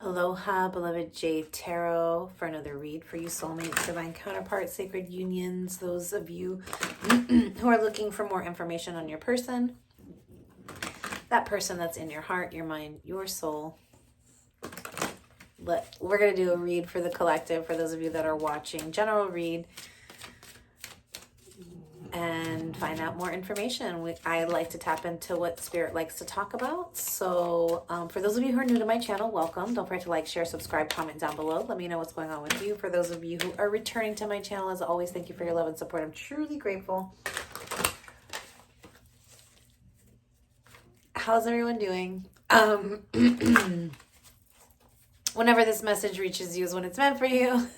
Aloha, beloved Jade Tarot, for another read for you soulmates, divine counterparts, sacred unions, those of you who are looking for more information on your person, that person that's in your heart, your mind, your soul. We're going to do a read for the collective, for those of you that are watching, general read, and find out more information. I like to tap into what Spirit likes to talk about. So for those of you who are new to my channel, welcome. Don't forget to like, share, subscribe, comment down below. Let me know what's going on with you. For those of you who are returning to my channel, as always, thank you for your love and support. I'm truly grateful. How's everyone doing? Whenever this message reaches you is when it's meant for you.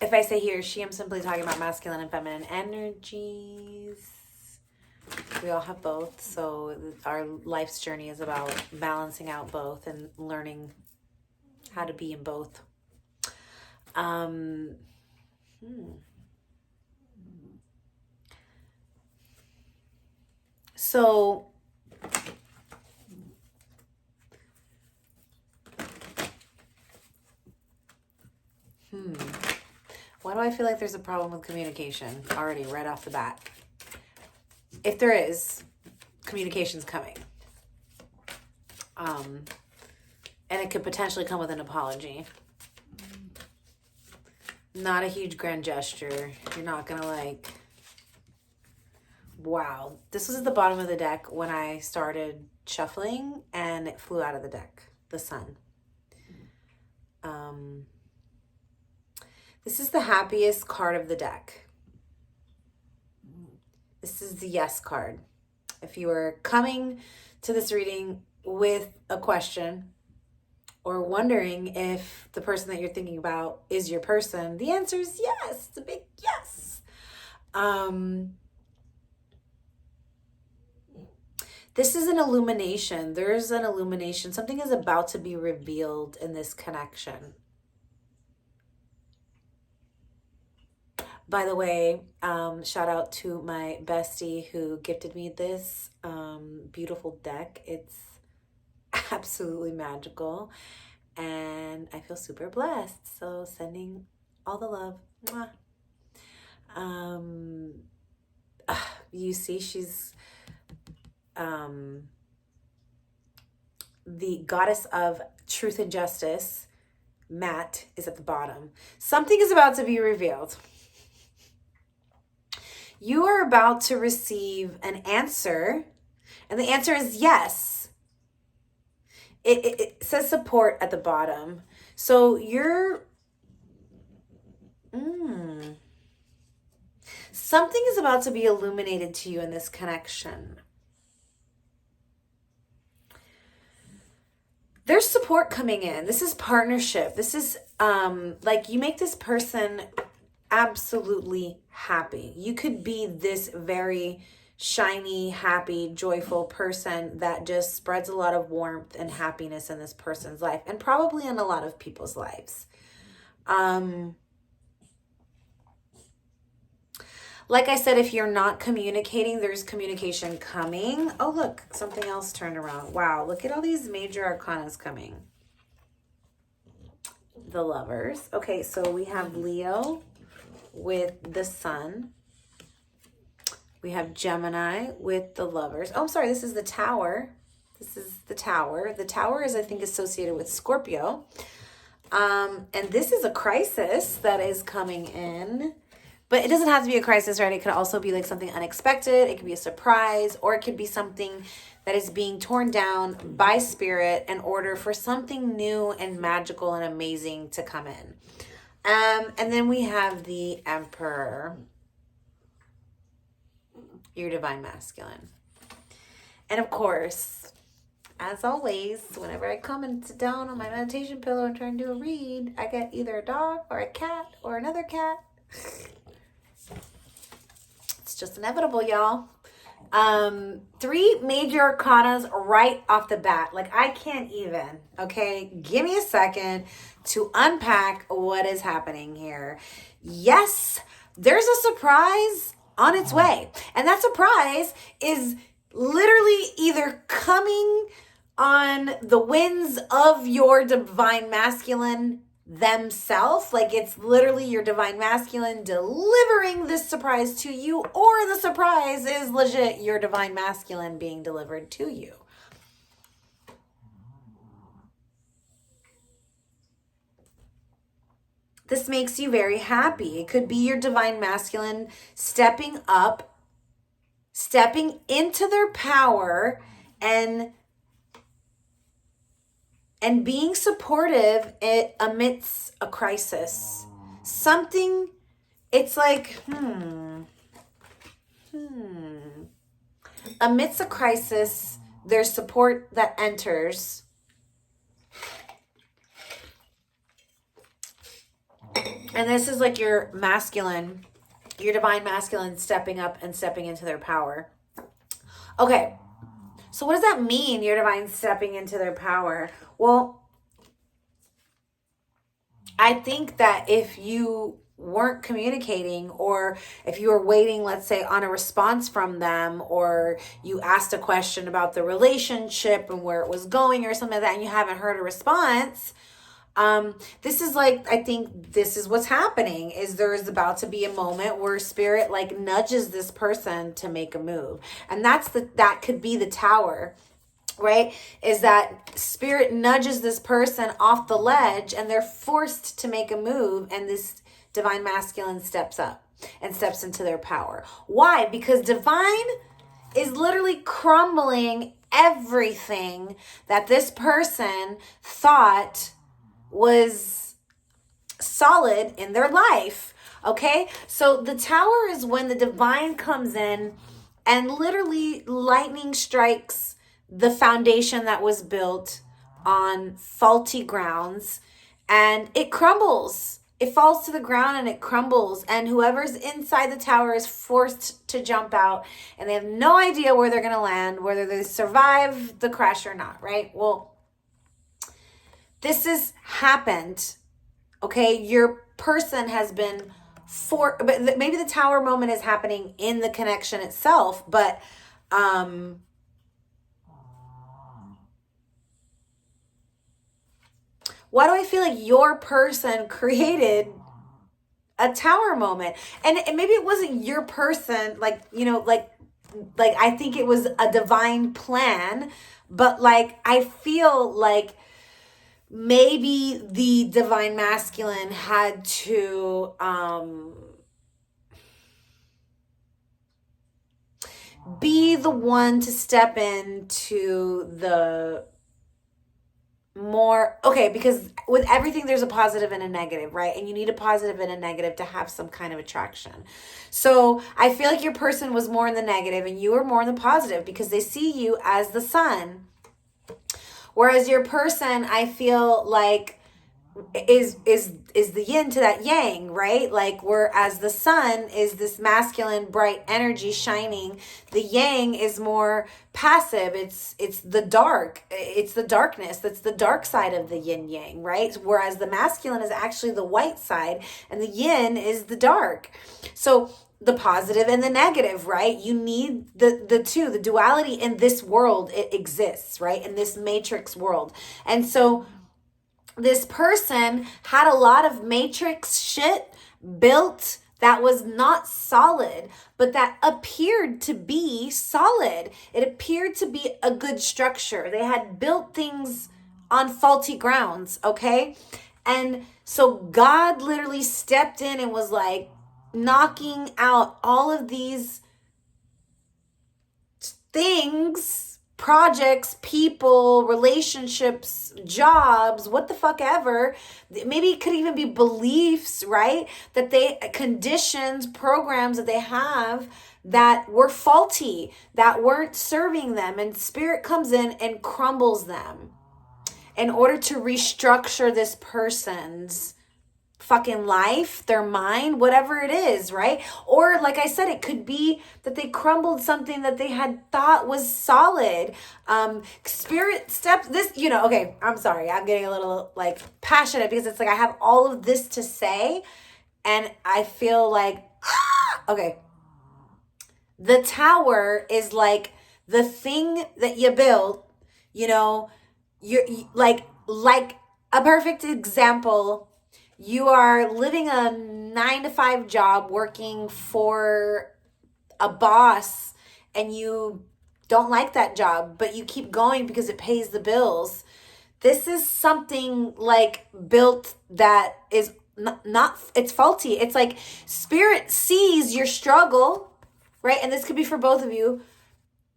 If I say he or she, I'm simply talking about masculine and feminine energies. We all have both, so our life's journey is about balancing out both and learning how to be in both. So why do I feel like there's a problem with communication already right off the bat? If there is, communication's coming. And it could potentially come with an apology. Not a huge grand gesture. You're not going to like, wow. This was at the bottom of the deck when I started shuffling and it flew out of the deck. The sun. This is the happiest card of the deck. This is the yes card. If you are coming to this reading with a question or wondering if the person that you're thinking about is your person, the answer is yes. It's a big yes. This is an illumination. There's an illumination. Something is about to be revealed in this connection. By the way, shout out to my bestie who gifted me this beautiful deck. It's absolutely magical and I feel super blessed. So sending all the love. Mwah. You see, she's the goddess of truth and justice. Matt is at the bottom. Something is about to be revealed. You are about to receive an answer, and the answer is yes. It says support at the bottom. So you're... Something is about to be illuminated to you in this connection. There's support coming in. This is partnership. This is like you make this person absolutely happy. You could be this very shiny, happy, joyful person that just spreads a lot of warmth and happiness in this person's life and probably in a lot of people's lives. Like I said, if you're not communicating, there's communication coming. Oh, look, something else turned around. Wow, look at all these major arcanas coming. The Lovers. Okay, so we have Leo with the Sun. We have Gemini with the Lovers. Oh, I'm sorry, this is the Tower. This is the Tower. The Tower is, I think, associated with Scorpio. And this is a crisis that is coming in. But it doesn't have to be a crisis, right? It could also be like something unexpected. It could be a surprise, or it could be something that is being torn down by Spirit in order for something new and magical and amazing to come in. And then we have the Emperor, your divine masculine. And of course, as always, whenever I come and sit down on my meditation pillow and try and do a read, I get either a dog or a cat or another cat. It's just inevitable, y'all. 3 major arcanas right off the bat. Like, I can't even, okay? Give me a second to unpack what is happening here. Yes, there's a surprise on its way. And that surprise is literally either coming on the winds of your divine masculine themselves. Like it's literally your divine masculine delivering this surprise to you, or the surprise is legit your divine masculine being delivered to you. This makes you very happy. It could be your divine masculine stepping up, stepping into their power, and being supportive amidst a crisis. Something, it's like, amidst a crisis, there's support that enters. And this is like your masculine, your divine masculine stepping up and stepping into their power. Okay. So what does that mean, your divine stepping into their power? Well, I think that if you weren't communicating, or if you were waiting, let's say, on a response from them, or you asked a question about the relationship and where it was going or something like that, and you haven't heard a response, this is like, I think this is what's happening, is there is about to be a moment where spirit like nudges this person to make a move. And that could be the Tower, right? Is that spirit nudges this person off the ledge and they're forced to make a move, and this divine masculine steps up and steps into their power. Why? Because divine is literally crumbling everything that this person thought was solid in their life. Okay, so the Tower is when the divine comes in and literally lightning strikes the foundation that was built on faulty grounds, and it crumbles. It falls to the ground and it crumbles, and whoever's inside the Tower is forced to jump out, and they have no idea where they're going to land, whether they survive the crash or not, right? Well, this has happened, okay? Your person has been but maybe the Tower moment is happening in the connection itself, but why do I feel like your person created a Tower moment? And maybe it wasn't your person, like, you know, like I think it was a divine plan, but like I feel like maybe the divine masculine had to be the one to step into the more, okay, because with everything there's a positive and a negative, right? And you need a positive and a negative to have some kind of attraction. So I feel like your person was more in the negative and you were more in the positive because they see you as the sun. Whereas your person, I feel like is the yin to that yang, right? Like, whereas the sun is this masculine bright energy shining, the yang is more passive. It's the dark, it's the darkness. That's the dark side of the yin yang, right? Whereas the masculine is actually the white side and the yin is the dark. So the positive and the negative, right? You need the two. The duality in this world, it exists, right? In this matrix world. And so this person had a lot of matrix shit built that was not solid, but that appeared to be solid. It appeared to be a good structure. They had built things on faulty grounds, okay? And so God literally stepped in and was like knocking out all of these things, projects, people, relationships, jobs, what the fuck ever. Maybe it could even be beliefs, right? That conditions, programs that they have that were faulty, that weren't serving them. And spirit comes in and crumbles them in order to restructure this person's fucking life, their mind, whatever it is, right? Or like I said, it could be that they crumbled something that they had thought was solid. Spirit steps this, you know, okay, I'm sorry. I'm getting a little like passionate because it's like I have all of this to say and I feel like, okay. The Tower is like the thing that you built, you're like a perfect example. You are living a 9 to 5 job, working for a boss, and you don't like that job, but you keep going because it pays the bills. This is something like built that is not it's faulty. It's like spirit sees your struggle, right? And this could be for both of you.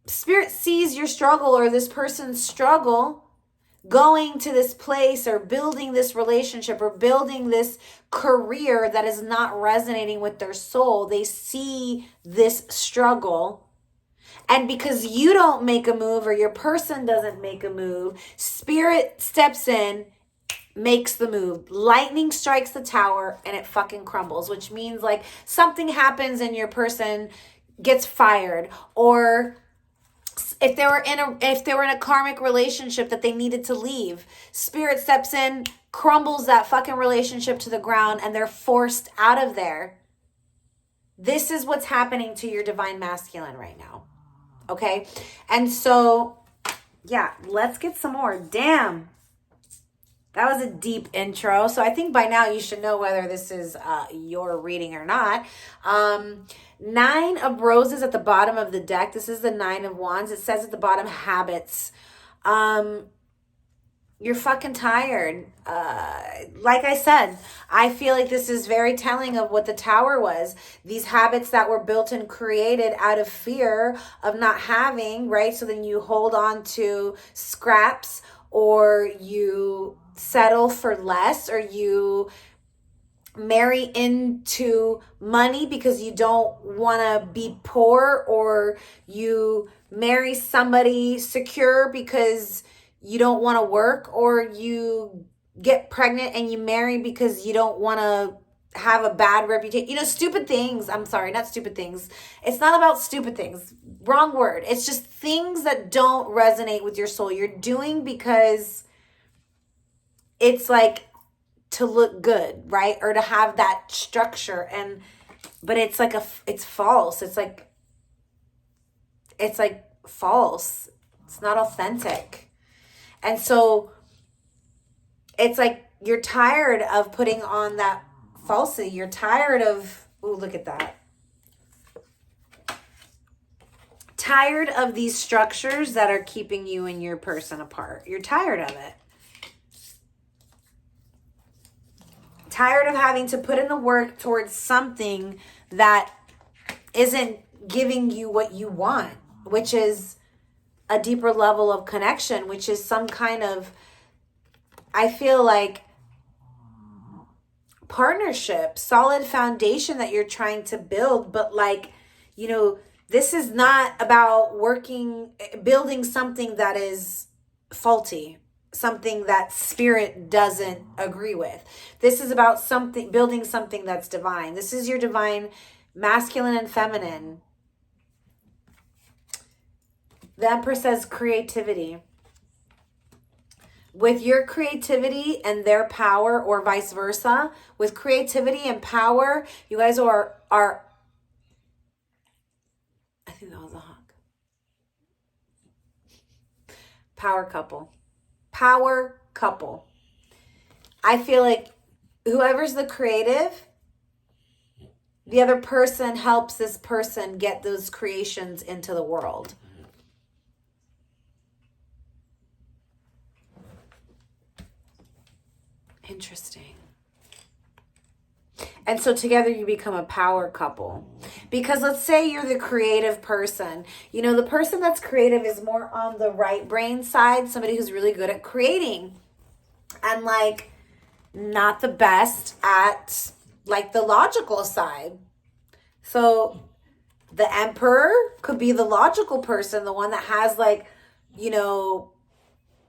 Spirit sees your struggle, or this person's struggle going to this place or building this relationship or building this career that is not resonating with their soul. They see this struggle. And because you don't make a move, or your person doesn't make a move, spirit steps in, makes the move. Lightning strikes the tower and it fucking crumbles, which means like something happens and your person gets fired, or if they were in a karmic relationship that they needed to leave, spirit steps in, crumbles that fucking relationship to the ground, and they're forced out of there. This is what's happening to your divine masculine right now. Okay? And so, yeah, let's get some more. Damn. That was a deep intro. So I think by now you should know whether this is your reading or not. 9 of Roses at the bottom of the deck. This is the 9 of Wands. It says at the bottom, habits. You're fucking tired. Like I said, I feel like this is very telling of what the Tower was. These habits that were built and created out of fear of not having, right? So then you hold on to scraps, or you settle for less, or you marry into money because you don't want to be poor, or you marry somebody secure because you don't want to work, or you get pregnant and you marry because you don't want to have a bad reputation. Stupid things. I'm sorry, not stupid things. It's not about stupid things. Wrong word. It's just things that don't resonate with your soul. You're doing because it's like to look good, right? Or to have that structure. But it's like it's false. It's like false. It's not authentic. And so it's like you're tired of putting on that falsity. You're tired of, ooh, look at that. Tired of these structures that are keeping you and your person apart. You're tired of it. Tired of having to put in the work towards something that isn't giving you what you want, which is a deeper level of connection, which is some kind of, I feel like, partnership, solid foundation that you're trying to build. But this is not about building something that is faulty, something that spirit doesn't agree with. This is about building something that's divine. This is your divine masculine and feminine. The Empress says creativity. With your creativity and their power, or vice versa, with creativity and power, you guys are I think that was a hawk. Power couple. Power couple. I feel like whoever's the creative, the other person helps this person get those creations into the world. Interesting. And so together you become a power couple. Because let's say you're the creative person. The person that's creative is more on the right brain side, somebody who's really good at creating. And not the best at the logical side. So the Emperor could be the logical person, the one that has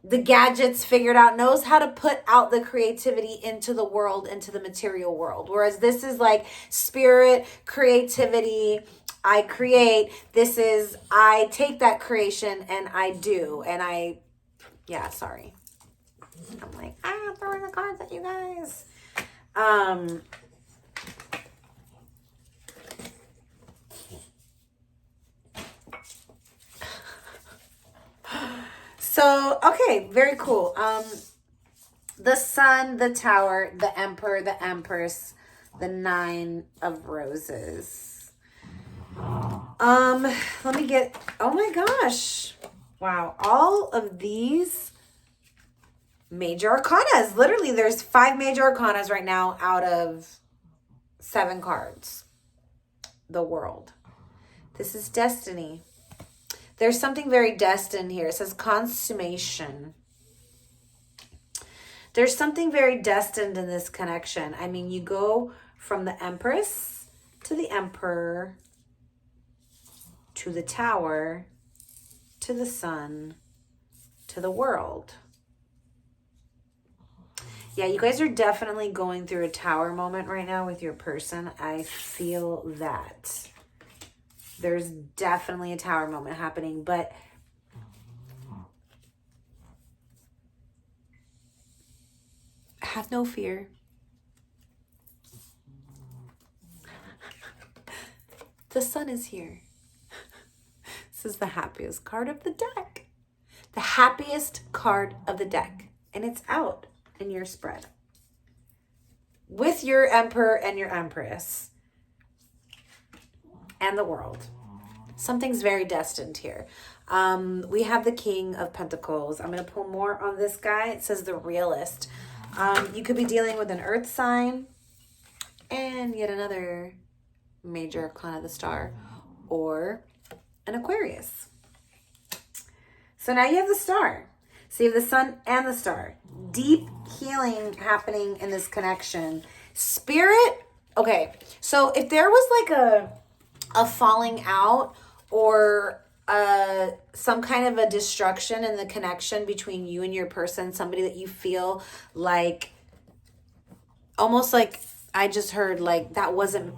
the gadgets figured out, knows how to put out the creativity into the world, into the material world. Whereas this is spirit, creativity, I create. This is, I take that creation and I do. And sorry. I'm throwing the cards at you guys. So, okay, very cool. The Sun, the Tower, the Emperor, the Empress, the Nine of Roses. Let me get, oh my gosh. Wow, all of these major arcanas. Literally, there's 5 major arcanas right now out of 7 cards. The World. This is destiny. There's something very destined here. It says consummation. There's something very destined in this connection. I mean, you go from the Empress to the Emperor to the Tower to the Sun to the World. Yeah, you guys are definitely going through a Tower moment right now with your person. I feel that. There's definitely a Tower moment happening, but have no fear. The Sun is here. This is the happiest card of the deck. The happiest card of the deck. And it's out in your spread. With your Emperor and your Empress. And the World. Something's very destined here. We have the King of Pentacles. I'm going to pull more on this guy. It says the Realist. You could be dealing with an Earth sign. And yet another major arcana of the Star. Or an Aquarius. So now you have the Star. So you have the Sun and the Star. Deep healing happening in this connection. Spirit. Okay. So if there was like a falling out or some kind of a destruction in the connection between you and your person, somebody that you feel like, almost like I just heard like that wasn't,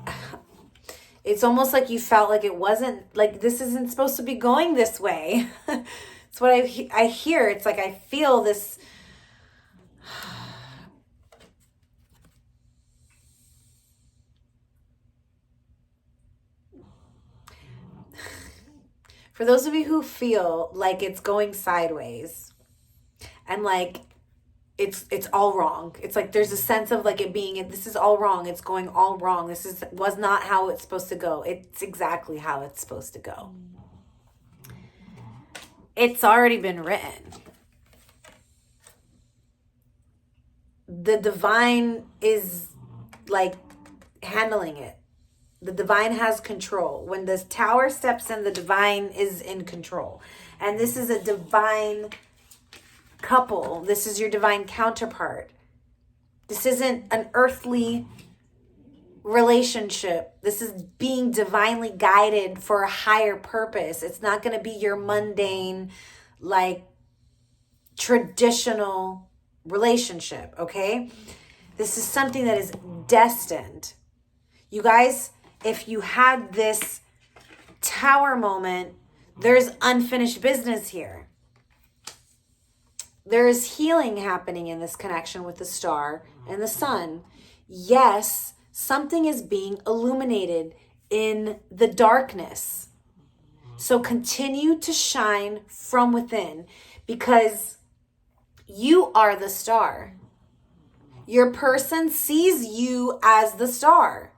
it's almost like you felt like it wasn't, like this isn't supposed to be going this way. It's what I hear. It's like I feel this. For those of you who feel like it's going sideways and like it's all wrong. It's like there's a sense of like it being, this is all wrong. It's going all wrong. This was not how it's supposed to go. It's exactly how it's supposed to go. It's already been written. The divine is like handling it. The divine has control. When the Tower steps in, the divine is in control. And this is a divine couple. This is your divine counterpart. This isn't an earthly relationship. This is being divinely guided for a higher purpose. It's not going to be your mundane, like, traditional relationship, okay? This is something that is destined. You guys, if you had this Tower moment, there's unfinished business here. There is healing happening in this connection with the Star and the Sun. Yes, something is being illuminated in the darkness. So continue to shine from within, because you are the Star. Your person sees you as the Star.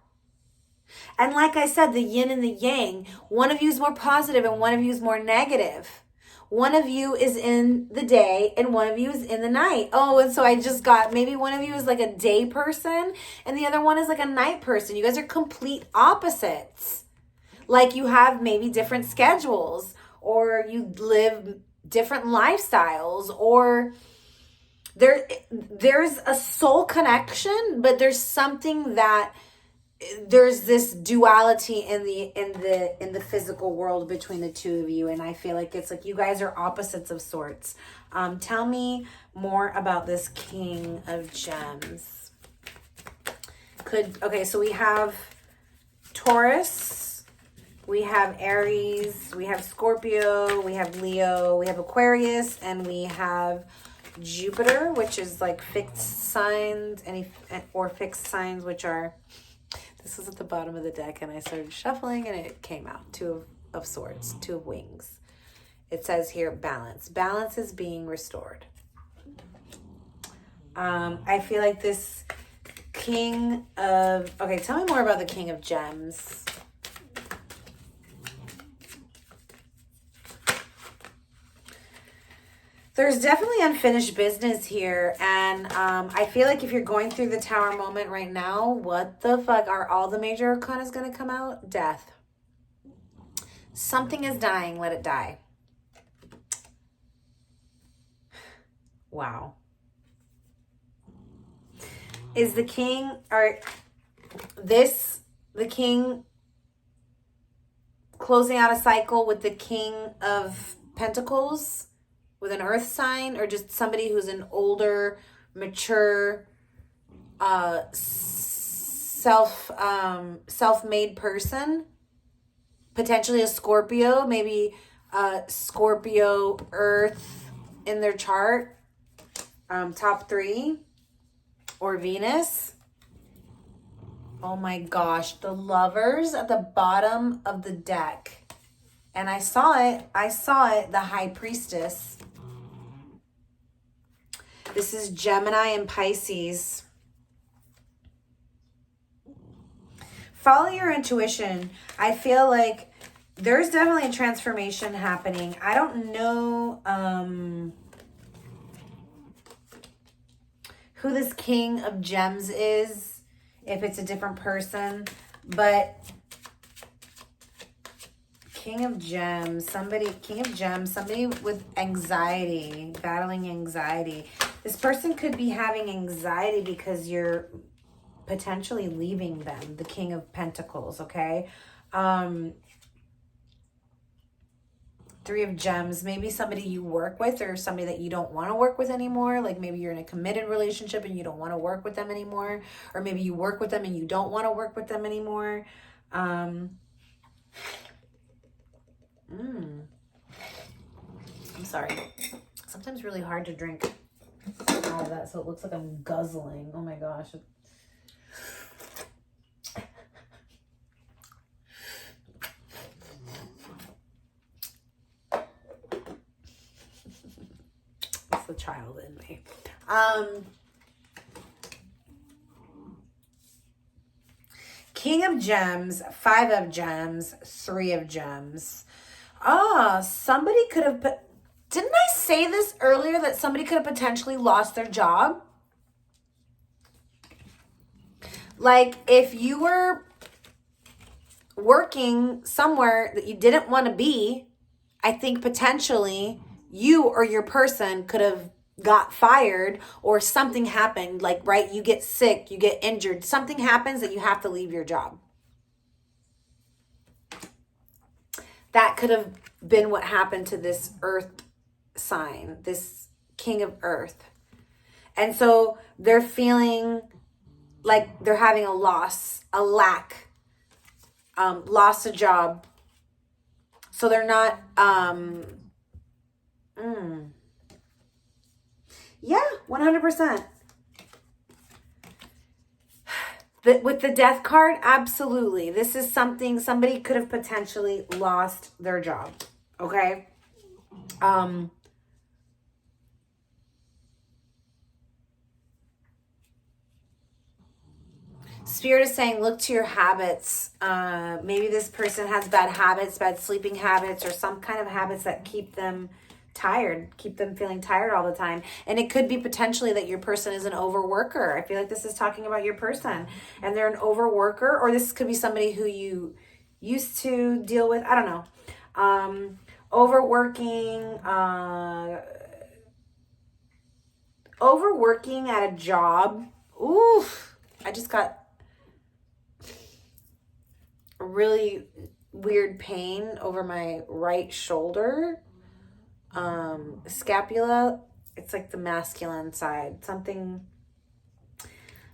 And like I said, the yin and the yang, one of you is more positive and one of you is more negative. One of you is in the day and one of you is in the night. Oh, and so I just got, maybe one of you is like a day person and the other one is like a night person. You guys are complete opposites. Like you have maybe different schedules, or you live different lifestyles, or there's a soul connection, but there's something that there's this duality in the physical world between the two of you, and I feel like it's like you guys are opposites of sorts. Tell me more about this King of Gems. Okay, so we have Taurus, we have Aries, we have Scorpio, we have Leo, we have Aquarius, and we have Jupiter, which is like fixed signs, or fixed signs, which are, this was at the bottom of the deck and I started shuffling and it came out. Two of Swords, Two of Wings. it says here balance. Balance is being restored. I feel like this King of... Okay, tell me more about the King of Gems. There's definitely unfinished business here. And I feel like if you're going through the Tower moment right now, what the fuck? Are all the major arcana going to come out? Death. Something is dying. Let it die. Wow. Is the king... Or this... The king closing out a cycle with the King of Pentacles... with an earth sign, or just somebody who's an older, mature, self-made person, potentially a Scorpio, maybe Scorpio earth in their chart, top 3, or Venus. Oh my gosh, the Lovers at the bottom of the deck. And I saw it, the High Priestess. This is Gemini and Pisces. Follow your intuition. I feel like there's definitely a transformation happening. I don't know who this King of Gems is, if it's a different person, but King of Gems, somebody with anxiety, battling anxiety. This person could be having anxiety because you're potentially leaving them, the King of Pentacles, okay? 3 of Gems, maybe somebody you work with or somebody that you don't want to work with anymore. Like maybe you're in a committed relationship and you don't want to work with them anymore. Or maybe you work with them and you don't want to work with them anymore. I'm sorry. Sometimes really hard to drink all of that, so it looks like I'm guzzling. Oh my gosh. It's the child in me. King of Gems, 5 of Gems, 3 of Gems. Somebody could have put... Didn't I say this earlier that somebody could have potentially lost their job? Like if you were working somewhere that you didn't want to be, I think potentially you or your person could have got fired or something happened. Like, right, you get sick, you get injured, something happens that you have to leave your job. That could have been what happened to this earth sign, this King of Earth. And so they're feeling like they're having a loss, a lack, lost a job. So they're not, yeah, 100%. With the Death card, absolutely. This is something, somebody could have potentially lost their job, okay? Spirit is saying, look to your habits. Maybe this person has bad habits, bad sleeping habits, or some kind of habits that keep them tired, keep them feeling tired all the time. And it could be potentially that your person is an overworker. I feel like this is talking about your person and they're an overworker, or this could be somebody who you used to deal with. I don't know. Overworking at a job. Oof. I just got a really weird pain over my right shoulder. Scapula, it's like the masculine side. Something, I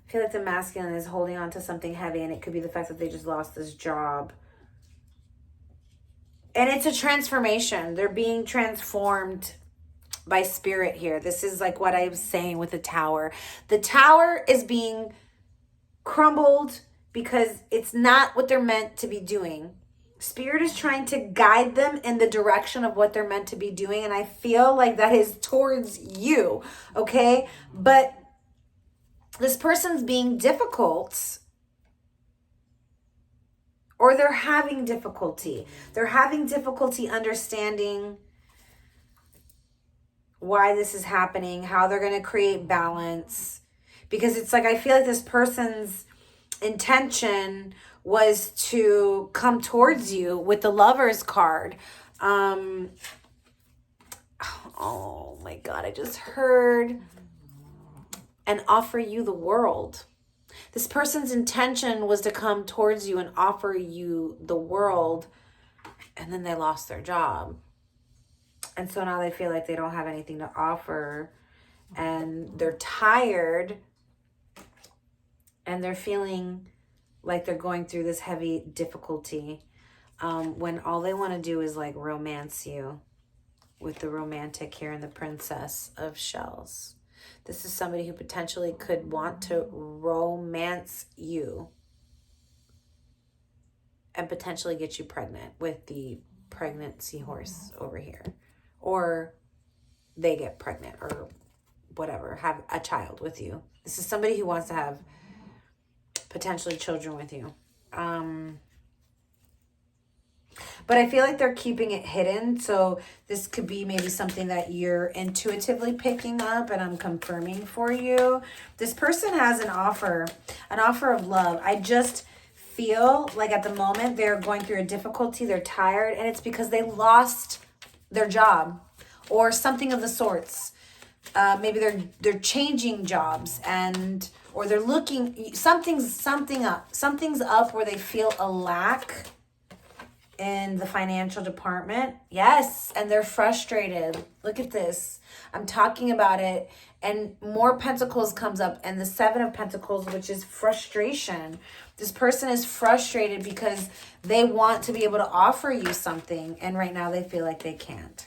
feel like the masculine is holding on to something heavy, and it could be the fact that they just lost this job. And it's a transformation. They're being transformed by spirit here. This is like what I was saying with the tower. The tower is being crumbled because it's not what they're meant to be doing. Spirit is trying to guide them in the direction of what they're meant to be doing. And I feel like that is towards you, okay? But this person's being difficult, or they're having difficulty. They're having difficulty understanding why this is happening, how they're going to create balance. Because it's like, I feel like this person's intention was to come towards you with the Lover's card. Oh my God, I just heard, and offer you the world. This person's intention was to come towards you and offer you the world, and then they lost their job. And so now they feel like they don't have anything to offer, and they're tired, and they're feeling like they're going through this heavy difficulty, when all they want to do is like romance you with the romantic here and the Princess of Shells. This is somebody who potentially could want to romance you and potentially get you pregnant with the pregnant seahorse over here. Or they get pregnant or whatever, have a child with you. This is somebody who wants to have potentially children with you. But I feel like they're keeping it hidden. So this could be maybe something that you're intuitively picking up, and I'm confirming for you. This person has an offer of love. I just feel like at the moment they're going through a difficulty. They're tired, and it's because they lost their job or something of the sorts. Maybe they're changing jobs, or they're looking, something's up where they feel a lack in the financial department. Yes, and they're frustrated. Look at this. I'm talking about it, and more Pentacles comes up, and the Seven of Pentacles, which is frustration. This person is frustrated because they want to be able to offer you something, and right now they feel like they can't.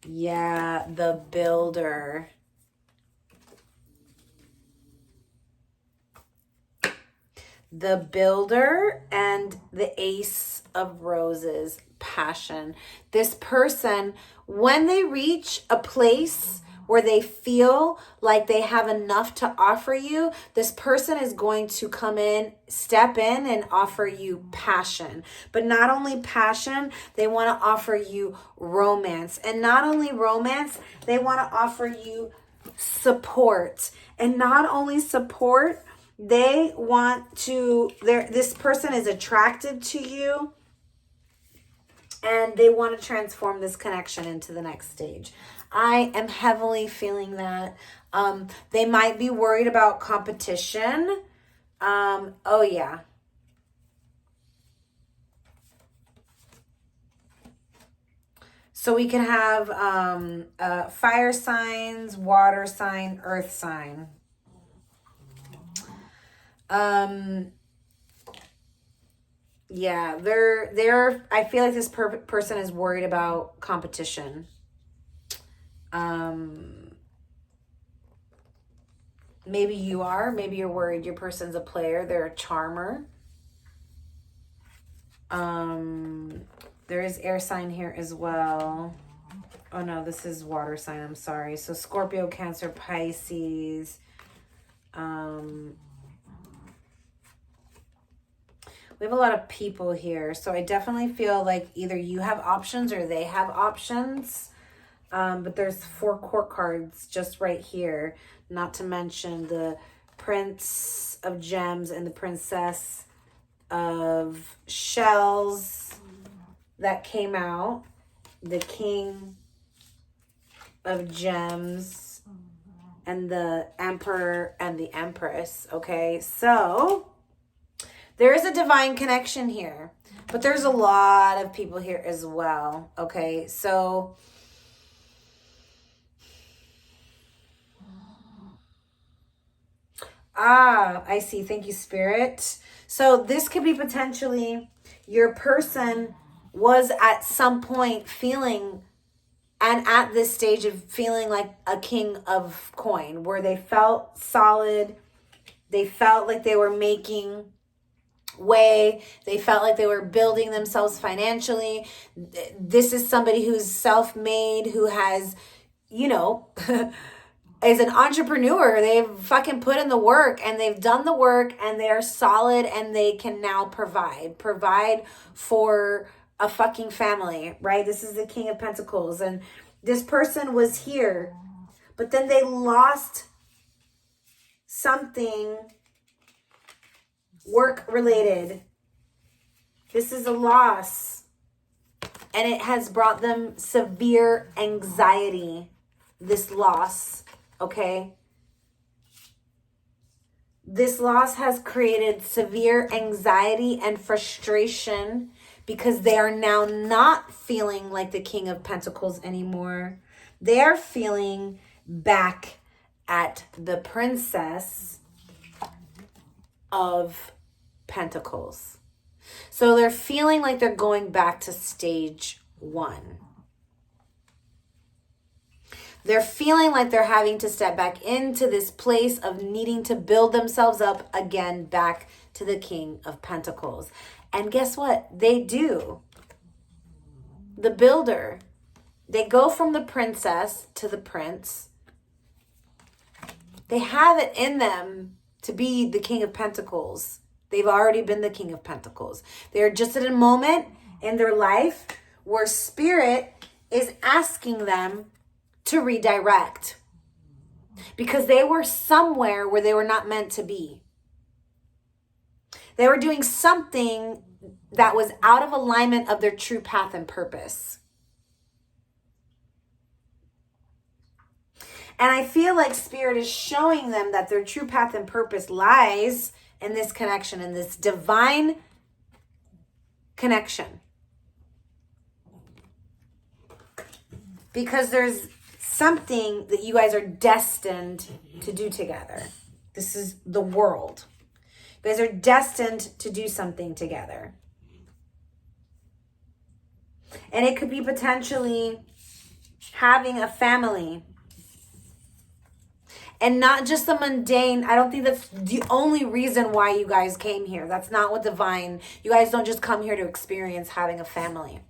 Yeah, the Builder. The Builder and the Ace of Roses, passion. This person, when they reach a place where they feel like they have enough to offer you, this person is going to come in, step in, and offer you passion. But not only passion, they want to offer you romance. And not only romance, they want to offer you support. And not only support, they want to, this person is attracted to you, and they want to transform this connection into the next stage. I am heavily feeling that. They might be worried about competition. Oh yeah. So we can have fire signs, water sign, earth sign. Yeah, they're I feel like this person is worried about competition. Maybe you are, maybe you're worried your person's a player, they're a charmer. There is air sign here as well. Oh no, this is water sign, I'm sorry. So Scorpio, Cancer, Pisces. We have a lot of people here. So I definitely feel like either you have options or they have options. But there's 4 court cards just right here. Not to mention the Prince of Gems and the Princess of Shells that came out. The King of Gems and the Emperor and the Empress. Okay, so there is a divine connection here, but there's a lot of people here as well. Okay, so I see. Thank you, Spirit. So this could be potentially your person was at some point feeling, and at this stage of feeling like a king of coin, where they felt solid. They felt like they were making way. They felt like they were building themselves financially. This is somebody who's self-made, who has, you know, is an entrepreneur. They've fucking put in the work and they've done the work and they are solid and they can now provide for a fucking family, right? This is the King of Pentacles. And this person was here, but then they lost something work related. This is a loss. And it has brought them severe anxiety, this loss, okay? This loss has created severe anxiety and frustration because they are now not feeling like the King of Pentacles anymore. They are feeling back at the Princess of Pentacles. So they're feeling like they're going back to stage one. They're feeling like they're having to step back into this place of needing to build themselves up again back to the King of Pentacles. And guess what? They do. The builder. They go from the princess to the prince. They have it in them to be the King of Pentacles. They've already been the King of Pentacles. They're just at a moment in their life where Spirit is asking them to redirect. Because they were somewhere where they were not meant to be. They were doing something that was out of alignment of their true path and purpose. And I feel like Spirit is showing them that their true path and purpose lies in this connection, in this divine connection. Because there's something that you guys are destined to do together. This is the world. You guys are destined to do something together. And it could be potentially having a family. And not just the mundane. I don't think that's the only reason why you guys came here. That's not what divine. You guys don't just come here to experience having a family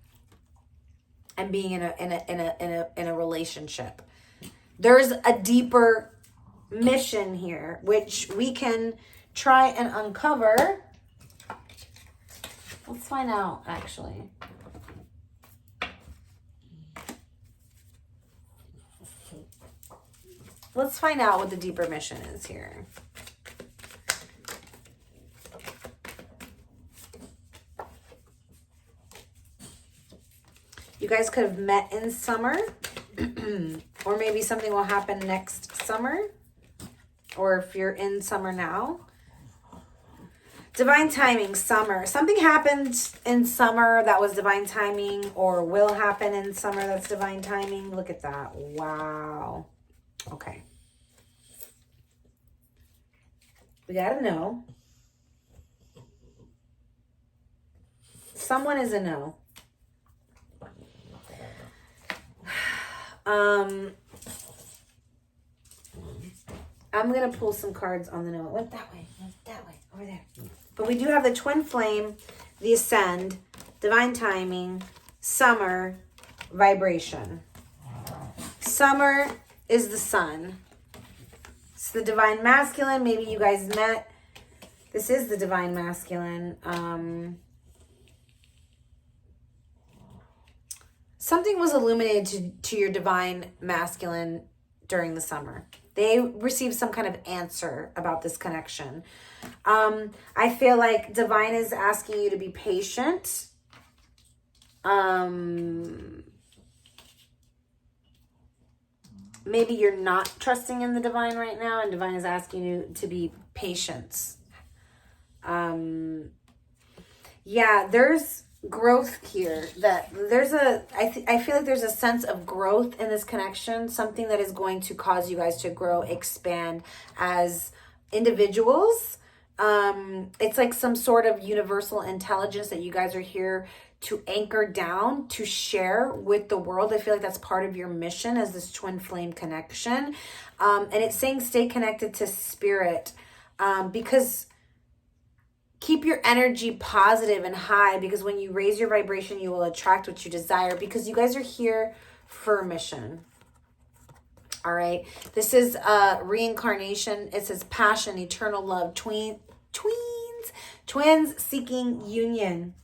and being in a relationship. There's a deeper mission here, which we can try and uncover. Let's find out, actually. Let's find out what the deeper mission is here. You guys could have met in summer. Or maybe something will happen next summer. Or if you're in summer now. Divine timing, summer. Something happened in summer that was divine timing, or will happen in summer that's divine timing. Look at that. Wow. Okay. We gotta know. Someone is a no. I'm gonna pull some cards on the no. It went that way. It went that way. Over there. But we do have the twin flame, the ascend, divine timing, summer, vibration. Summer is the sun. It's the divine masculine. Maybe you guys met. This is the divine masculine. Something was illuminated to your divine masculine during the summer. They received some kind of answer about this connection. I feel like divine is asking you to be patient. Maybe you're not trusting in the divine right now, and divine is asking you to be patient. Yeah, there's growth here. That there's I feel like there's a sense of growth in this connection, something that is going to cause you guys to grow, expand as individuals. It's like some sort of universal intelligence that you guys are here to anchor down, to share with the world. I feel like that's part of your mission as this twin flame connection. And it's saying stay connected to spirit, because keep your energy positive and high, because when you raise your vibration, you will attract what you desire, because you guys are here for a mission. All right. This is reincarnation. It says passion, eternal love, twins seeking union.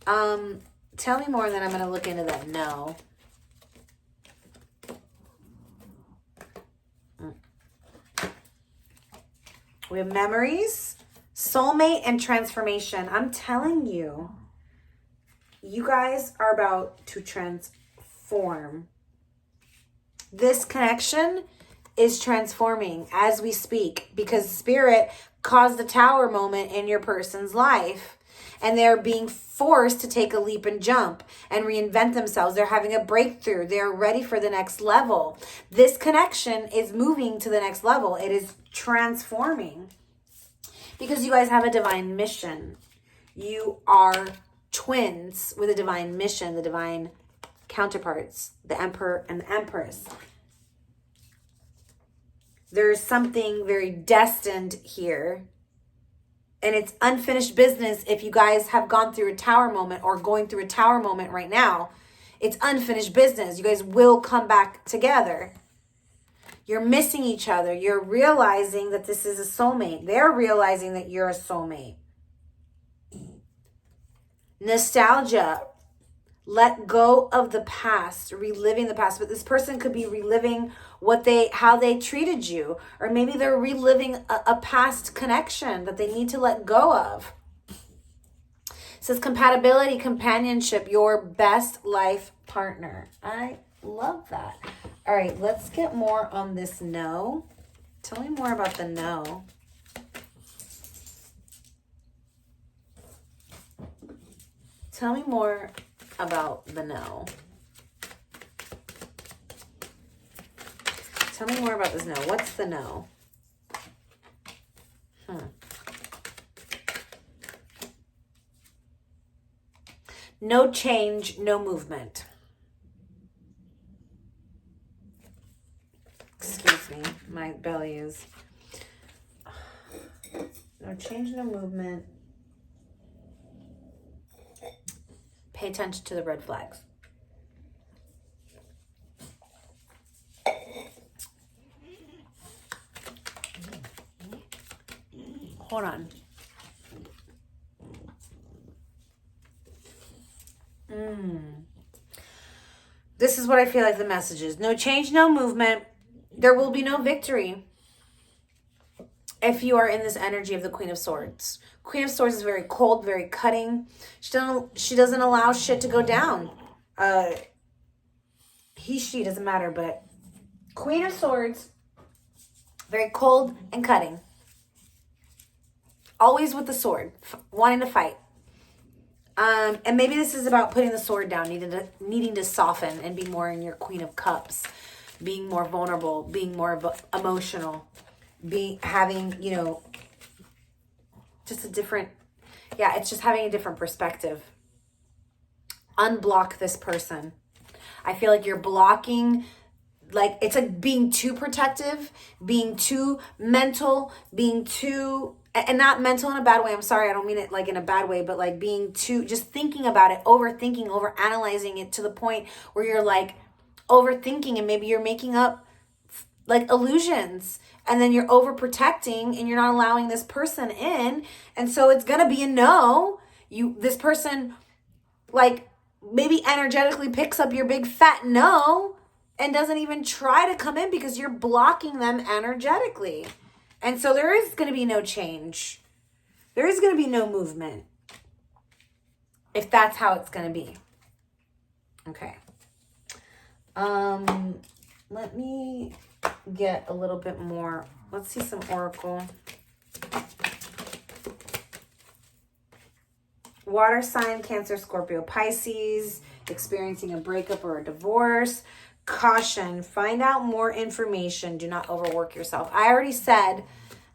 Tell me more, and then I'm going to look into that. No. We have memories, soulmate, and transformation. I'm telling you, you guys are about to transform. This connection is transforming as we speak, because Spirit caused the tower moment in your person's life, and they're being forced to take a leap and jump and reinvent themselves. They're having a breakthrough. They're ready for the next level. This connection is moving to the next level. It is transforming, because you guys have a divine mission. You are twins with a divine mission, the divine counterparts, the Emperor and the Empress. There's something very destined here, and it's unfinished business. If you guys have gone through a tower moment or going through a tower moment right now, it's unfinished business. You guys will come back together. You're missing each other. You're realizing that this is a soulmate. They're realizing that you're a soulmate. Nostalgia. Let go of the past, reliving the past. But this person could be reliving how they treated you. Or maybe they're reliving a past connection that they need to let go of. It says compatibility, companionship, your best life partner. I love that. All right, let's get more on this no. Tell me more about the no. Tell me more about the no. Tell me more about this no. What's the no? No change, no movement. Excuse me, my belly is... No change, no movement. Pay attention to the red flags. Hold on. This is what I feel like the message is. No change, no movement. There will be no victory if you are in this energy of the Queen of Swords. Queen of Swords is very cold, very cutting. She doesn't allow shit to go down. She doesn't matter, but Queen of Swords, very cold and cutting. Always with the sword, wanting to fight. And maybe this is about putting the sword down, needing to soften and be more in your Queen of Cups, being more vulnerable, being more emotional, having, just a different, it's just having a different perspective. Unblock this person. I feel like you're blocking, it's like being too protective, being too mental, being too, and not mental in a bad way. I'm sorry, I don't mean it like in a bad way, but like being too, just thinking about it, overthinking, overanalyzing it to the point where you're like overthinking, and maybe you're making up like illusions, and then you're overprotecting and you're not allowing this person in. And so it's going to be a no. This person like maybe energetically picks up your big fat no and doesn't even try to come in because you're blocking them energetically. And so there is going to be no change. There is going to be no movement, if that's how it's going to be. Okay. Let me get a little bit more. Let's see some oracle. Water sign, Cancer, Scorpio, Pisces, experiencing a breakup or a divorce. Caution, find out more information. Do not overwork yourself. I already said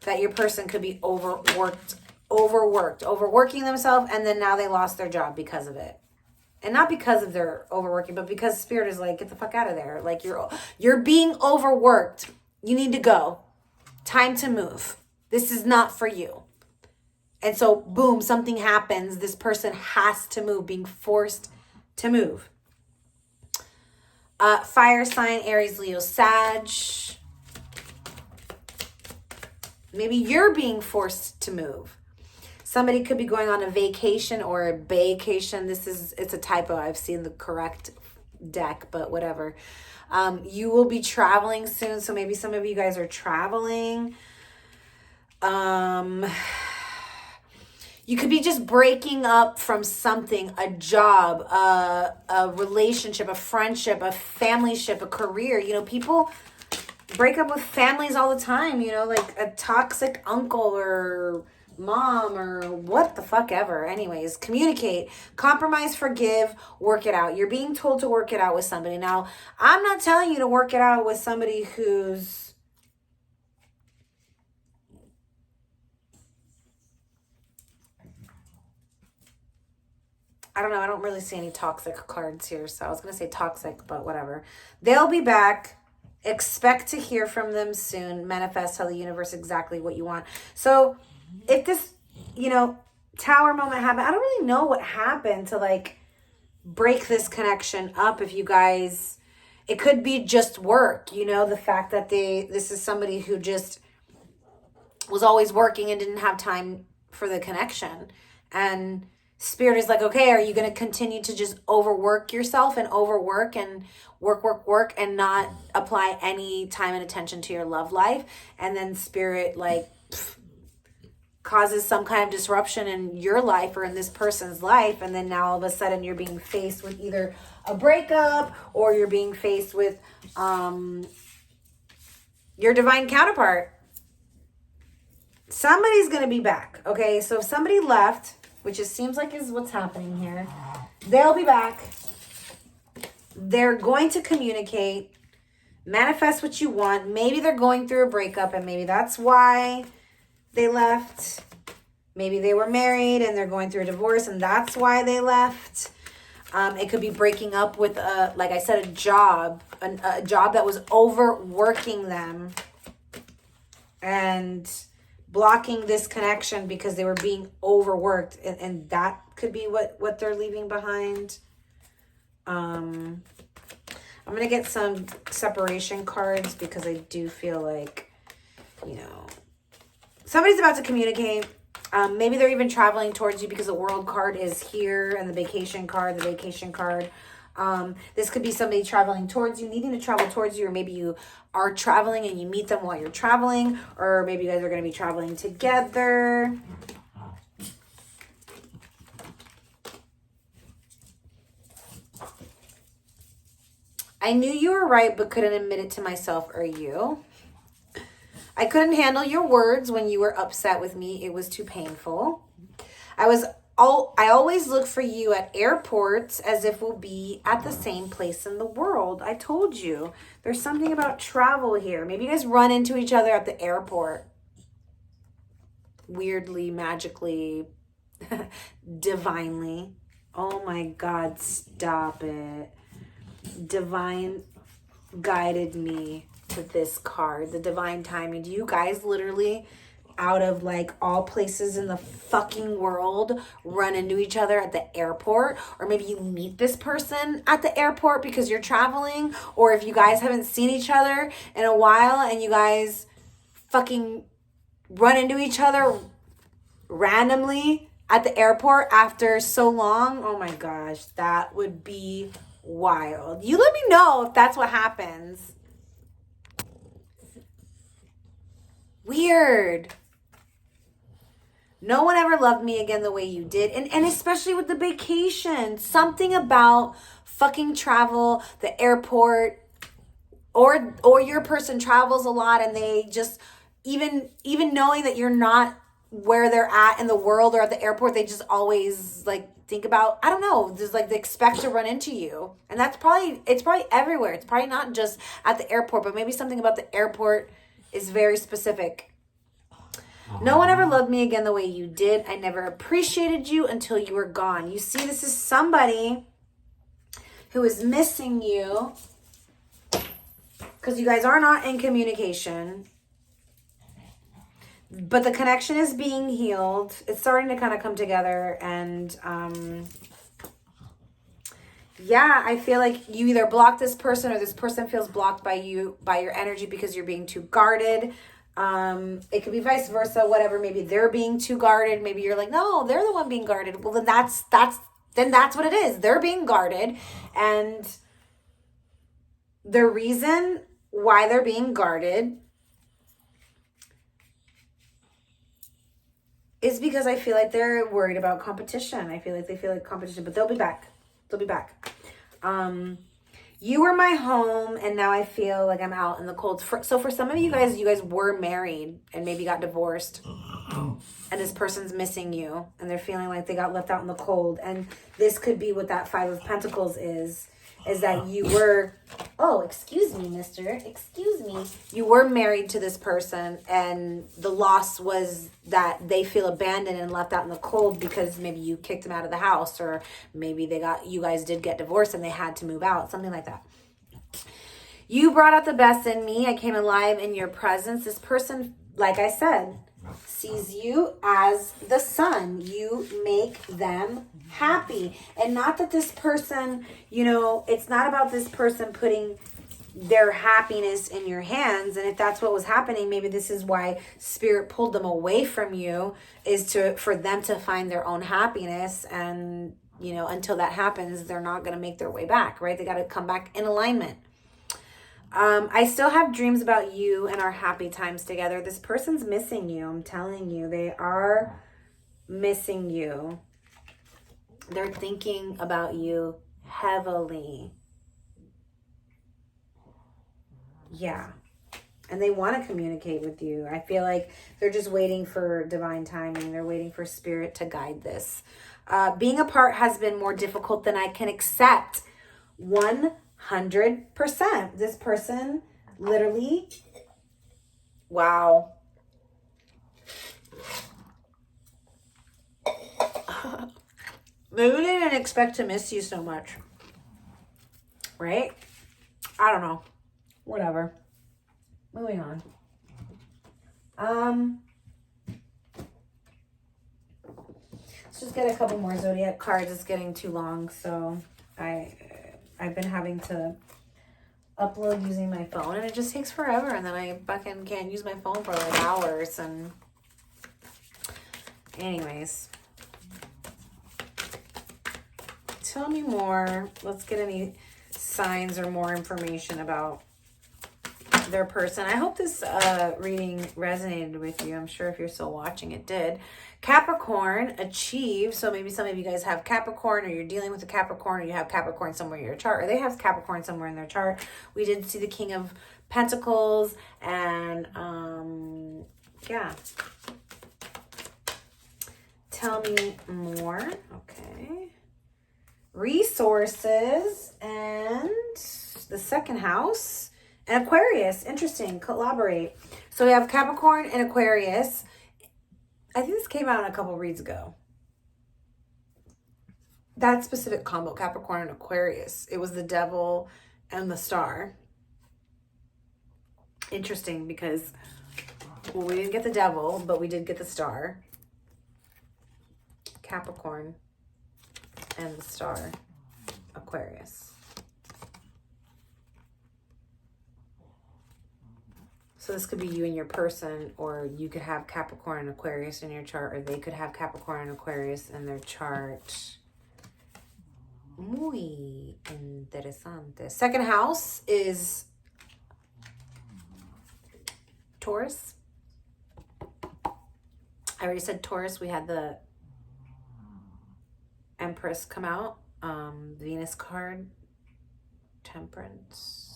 that your person could be overworking themselves, and then now they lost their job because of it. And not because of their overworking, but because Spirit is like, get the fuck out of there. Like you're being overworked. You need to go. Time to move. This is not for you. And so, boom, something happens. This person has to move, being forced to move. Fire sign, Aries, Leo, Sag. Maybe you're being forced to move. Somebody could be going on a vacation or a vacation. It's a typo. I've seen the correct deck, but whatever. You will be traveling soon. So maybe some of you guys are traveling. You could be just breaking up from something, a job, a relationship, a friendship, a familyship, a career. You know, people break up with families all the time, you know, like a toxic uncle or mom or what the fuck ever. Anyways, communicate, compromise, forgive, work it out. You're being told to work it out with somebody. Now, I'm not telling you to work it out with somebody who's I don't know. I don't really see any toxic cards here. So I was going to say toxic, but whatever. They'll be back. Expect to hear from them soon. Manifest, tell the universe exactly what you want. So if this, you know, tower moment happened, I don't really know what happened to like break this connection up. If you guys, it could be just work, you know, the fact that this is somebody who just was always working and didn't have time for the connection. And Spirit is like, okay, are you going to continue to just overwork yourself and overwork and work and not apply any time and attention to your love life? And then Spirit like causes some kind of disruption in your life or in this person's life. And then now all of a sudden you're being faced with either a breakup or you're being faced with your divine counterpart. Somebody's going to be back. Okay. So if somebody left, which it seems like is what's happening here, they'll be back. They're going to communicate, manifest what you want. Maybe they're going through a breakup and maybe that's why they left. Maybe they were married and they're going through a divorce and that's why they left. It could be breaking up with, like I said, a job that was overworking them and blocking this connection because they were being overworked, and that could be what they're leaving behind. I'm gonna get some separation cards because I do feel like, you know, somebody's about to communicate. Maybe they're even traveling towards you because the world card is here and the vacation card. This could be somebody traveling towards you, needing to travel towards you, or maybe you are traveling and you meet them while you're traveling, or maybe you guys are going to be traveling together. I knew you were right, but couldn't admit it to myself or you. I couldn't handle your words when you were upset with me. It was too painful. I always look for you at airports as if we'll be at the same place in the world. I told you. There's something about travel here. Maybe you guys run into each other at the airport. Weirdly, magically, divinely. Oh my God, stop it. Divine guided me to this card. The divine timing. Do you guys literally, out of like all places in the fucking world, run into each other at the airport? Or maybe you meet this person at the airport because you're traveling, or if you guys haven't seen each other in a while and you guys fucking run into each other randomly at the airport after so long. Oh my gosh, that would be wild. You let me know if that's what happens. Weird. No one ever loved me again the way you did. And especially with the vacation. Something about fucking travel, the airport, or your person travels a lot and they just, even knowing that you're not where they're at in the world or at the airport, they just always like think about, I don't know, just like they expect to run into you. And it's probably everywhere. It's probably not just at the airport, but maybe something about the airport is very specific. No one ever loved me again the way you did. I never appreciated you until you were gone. You see, this is somebody who is missing you because you guys are not in communication. But the connection is being healed. It's starting to kind of come together. And yeah, I feel like you either block this person or this person feels blocked by you, by your energy, because you're being too guarded. It could be vice versa, whatever. Maybe they're being too guarded. Maybe you're like, no, they're the one being guarded. Well, then that's what it is. They're being guarded. And the reason why they're being guarded is because I feel like they're worried about competition. I feel like they feel like competition, but they'll be back. They'll be back. You were my home, and now I feel like I'm out in the cold. So for some of you guys were married and maybe got divorced, and this person's missing you, and they're feeling like they got left out in the cold. And this could be what that Five of Pentacles is that you were, oh, excuse me, mister, excuse me. You were married to this person, and the loss was that they feel abandoned and left out in the cold because maybe you kicked them out of the house, or maybe you guys did get divorced and they had to move out, something like that. You brought out the best in me. I came alive in your presence. This person, like I said, sees you as the sun. You make them happy. And not that this person, it's not about this person putting their happiness in your hands. And if that's what was happening, maybe this is why Spirit pulled them away from you, is for them to find their own happiness. And, until that happens, they're not going to make their way back, right? They got to come back in alignment. I still have dreams about you and our happy times together. This person's missing you. I'm telling you, they are missing you. They're thinking about you heavily. Yeah. And they want to communicate with you. I feel like they're just waiting for divine timing. They're waiting for Spirit to guide this. Being apart has been more difficult than I can accept. 100%. This person literally, wow. Maybe they didn't expect to miss you so much. Right? I don't know. Whatever. Moving on. Let's just get a couple more zodiac cards. It's getting too long, so I've been having to upload using my phone, and it just takes forever, and then I fucking can't use my phone for like hours. And anyways, tell me more. Let's get any signs or more information about their person. I hope this reading resonated with you. I'm sure if you're still watching, it did. Capricorn, achieve. So maybe some of you guys have Capricorn, or you're dealing with a Capricorn, or you have Capricorn somewhere in your chart, or they have Capricorn somewhere in their chart. We did see the King of Pentacles, and yeah. Tell me more. Okay. Resources and the second house. And Aquarius, interesting, collaborate. So we have Capricorn and Aquarius. I think this came out a couple reads ago. That specific combo, Capricorn and Aquarius. It was the Devil and the Star. Interesting, because, well, we didn't get the Devil, but we did get the Star. Capricorn and the Star, Aquarius. So this could be you and your person, or you could have Capricorn and Aquarius in your chart, or they could have Capricorn and Aquarius in their chart. Muy interesante. Second house is Taurus. I already said Taurus. We had the Empress come out. Venus card. Temperance.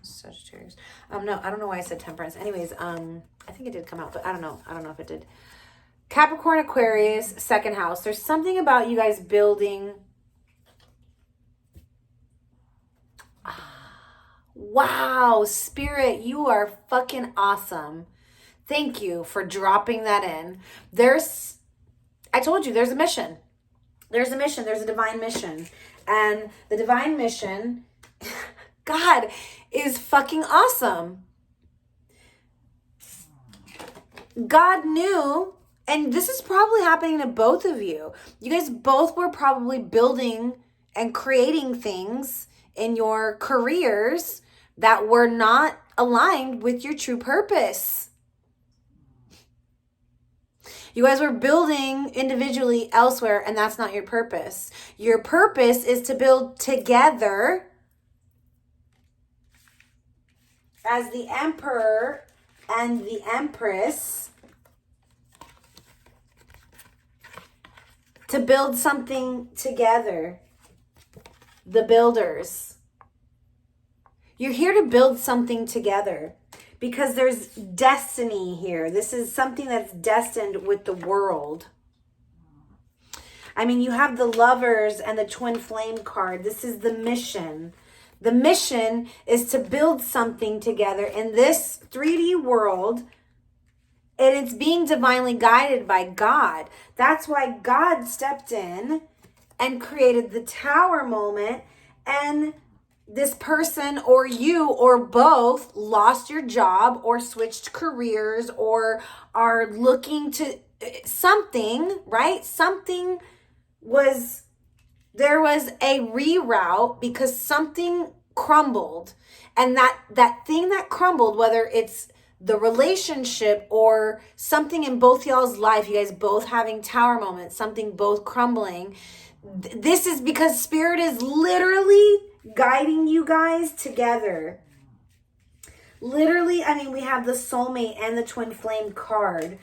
Sagittarius. No, I don't know why I said Temperance. Anyways, I think it did come out, but I don't know. I don't know if it did. Capricorn, Aquarius, second house. There's something about you guys building. Wow, Spirit, you are fucking awesome. Thank you for dropping that in. I told you, there's a mission. There's a mission. There's a divine mission. And the divine mission, God, is fucking awesome. God knew, and this is probably happening to both of you. You guys both were probably building and creating things in your careers that were not aligned with your true purpose. You guys were building individually elsewhere, and that's not your purpose. Your purpose is to build together as the emperor and the empress, to build something together. The builders. You're here to build something together because there's destiny here. This is something that's destined with the world. I mean, you have the Lovers and the Twin Flame card. This is the mission. The mission is to build something together in this 3D world, and it's being divinely guided by God. That's why God stepped in and created the Tower moment, and this person or you or both lost your job or switched careers or are looking to something, right? Something was, there was a reroute because something crumbled. And that thing that crumbled, whether it's the relationship or something in both y'all's life, you guys both having tower moments, something both crumbling, this is because Spirit is literally guiding you guys together. Literally, I mean, we have the Soulmate and the Twin Flame card.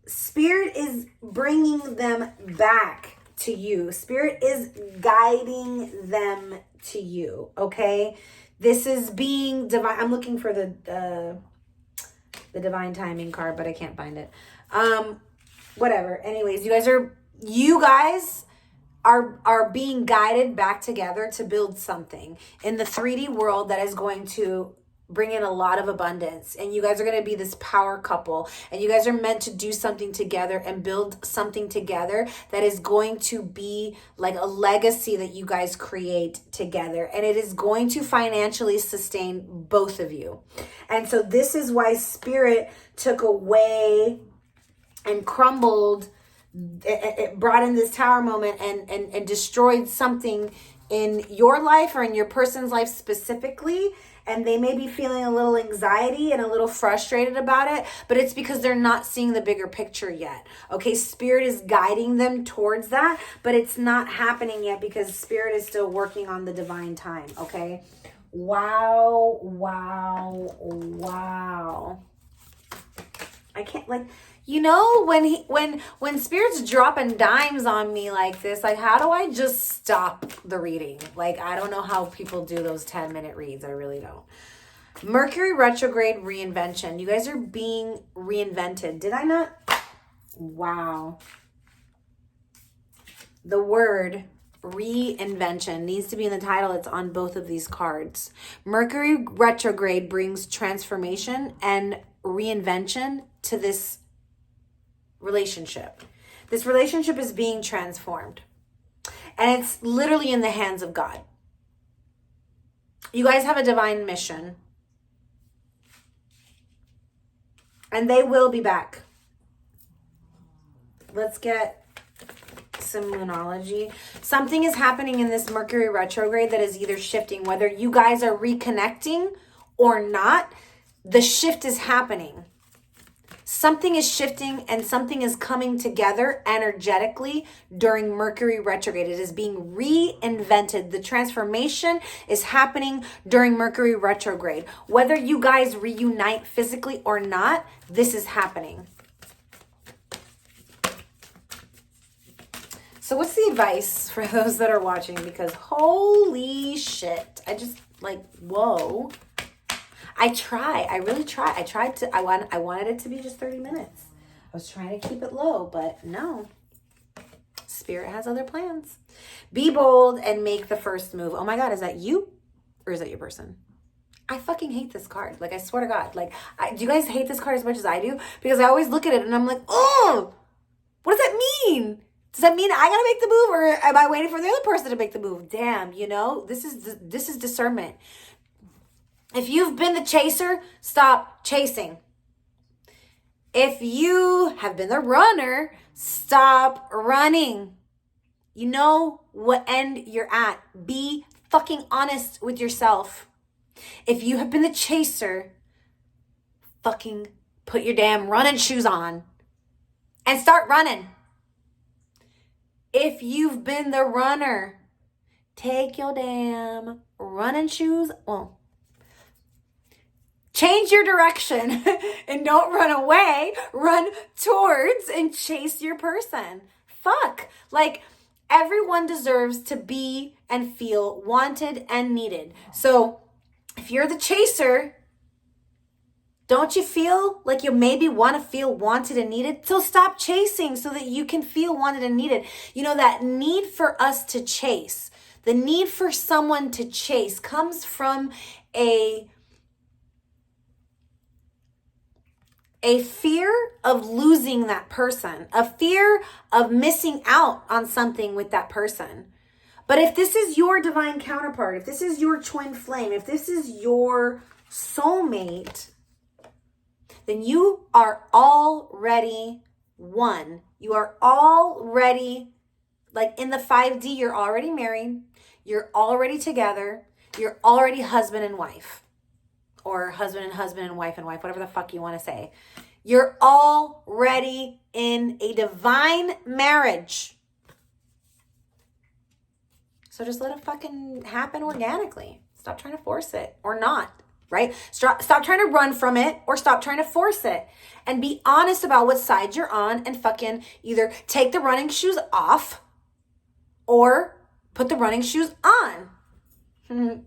Spirit is bringing them back to you. Spirit is guiding them to you, okay? This is being divine. I'm looking for the divine timing card, but I can't find it. Whatever. Anyways, you guys are being guided back together to build something in the 3D world that is going to bring in a lot of abundance. And you guys are going to be this power couple, and you guys are meant to do something together and build something together that is going to be like a legacy that you guys create together, and it is going to financially sustain both of you. And so this is why Spirit took away and crumbled, it brought in this tower moment and destroyed something in your life or in your person's life specifically. And they may be feeling a little anxiety and a little frustrated about it, but it's because they're not seeing the bigger picture yet. Okay, Spirit is guiding them towards that, but it's not happening yet because Spirit is still working on the divine time, okay? Wow, wow, wow. I can't, like, you know, when Spirit's dropping dimes on me like this, like, how do I just stop the reading? Like, I don't know how people do those 10-minute reads. I really don't. Mercury retrograde reinvention. You guys are being reinvented. Did I not? Wow. The word reinvention needs to be in the title. It's on both of these cards. Mercury retrograde brings transformation and reinvention to this relationship. This relationship is being transformed, and it's literally in the hands of God. You guys have a divine mission, and they will be back. Let's get some moonology. Something is happening in this Mercury retrograde that is either shifting, whether you guys are reconnecting or not. The shift is happening. Something is shifting and something is coming together energetically during Mercury retrograde. It is being reinvented. The transformation is happening during Mercury retrograde. Whether you guys reunite physically or not, this is happening. So what's the advice for those that are watching? Because holy shit, I just like, whoa. I really tried. I wanted it to be just 30 minutes. I was trying to keep it low, but no. Spirit has other plans. Be bold and make the first move. Oh my God, is that you? Or is that your person? I fucking hate this card. Like, I swear to God. Like, do you guys hate this card as much as I do? Because I always look at it and I'm like, oh, what does that mean? Does that mean I gotta make the move, or am I waiting for the other person to make the move? Damn, you know, this is discernment. If you've been the chaser, stop chasing. If you have been the runner, stop running. You know what end you're at. Be fucking honest with yourself. If you have been the chaser, fucking put your damn running shoes on and start running. If you've been the runner, take your damn running shoes. Well, change your direction and don't run away. Run towards and chase your person. Fuck. Like, everyone deserves to be and feel wanted and needed. So if you're the chaser, don't you feel like you maybe want to feel wanted and needed? So stop chasing so that you can feel wanted and needed. You know, that need for us to chase, the need for someone to chase comes from a fear of losing that person, a fear of missing out on something with that person. But if this is your divine counterpart, if this is your twin flame, if this is your soulmate, then you are already one. You are already, like in the 5D, you're already married, you're already together, you're already husband and wife. Or husband and wife, whatever the fuck you want to say. You're already in a divine marriage. So just let it fucking happen organically. Stop trying to force it, or not, right? Stop trying to run from it, or stop trying to force it. And be honest about what side you're on, and fucking either take the running shoes off or put the running shoes on.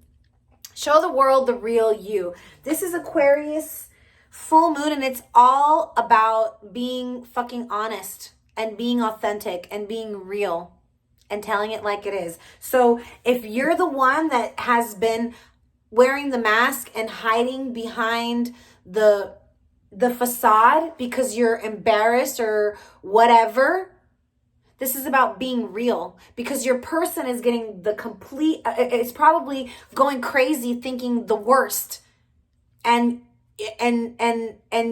Show the world the real you. This is Aquarius full moon, and it's all about being fucking honest and being authentic and being real and telling it like it is. So if you're the one that has been wearing the mask and hiding behind the facade because you're embarrassed or whatever, this is about being real, because your person is getting the complete, it's probably going crazy thinking the worst. And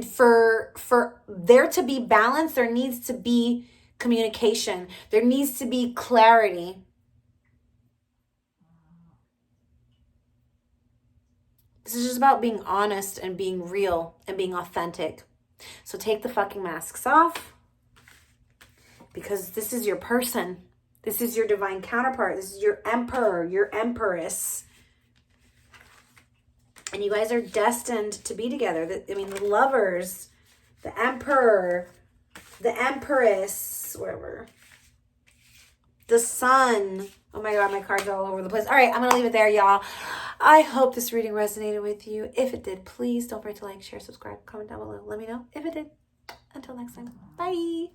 for there to be balance, there needs to be communication. There needs to be clarity. This is just about being honest and being real and being authentic. So take the fucking masks off. Because this is your person. This is your divine counterpart. This is your emperor, your empress. And you guys are destined to be together. The lovers, the emperor, the empress, whatever. The sun. Oh my God, my cards are all over the place. All right, I'm going to leave it there, y'all. I hope this reading resonated with you. If it did, please don't forget to like, share, subscribe, comment down below. Let me know if it did. Until next time. Bye.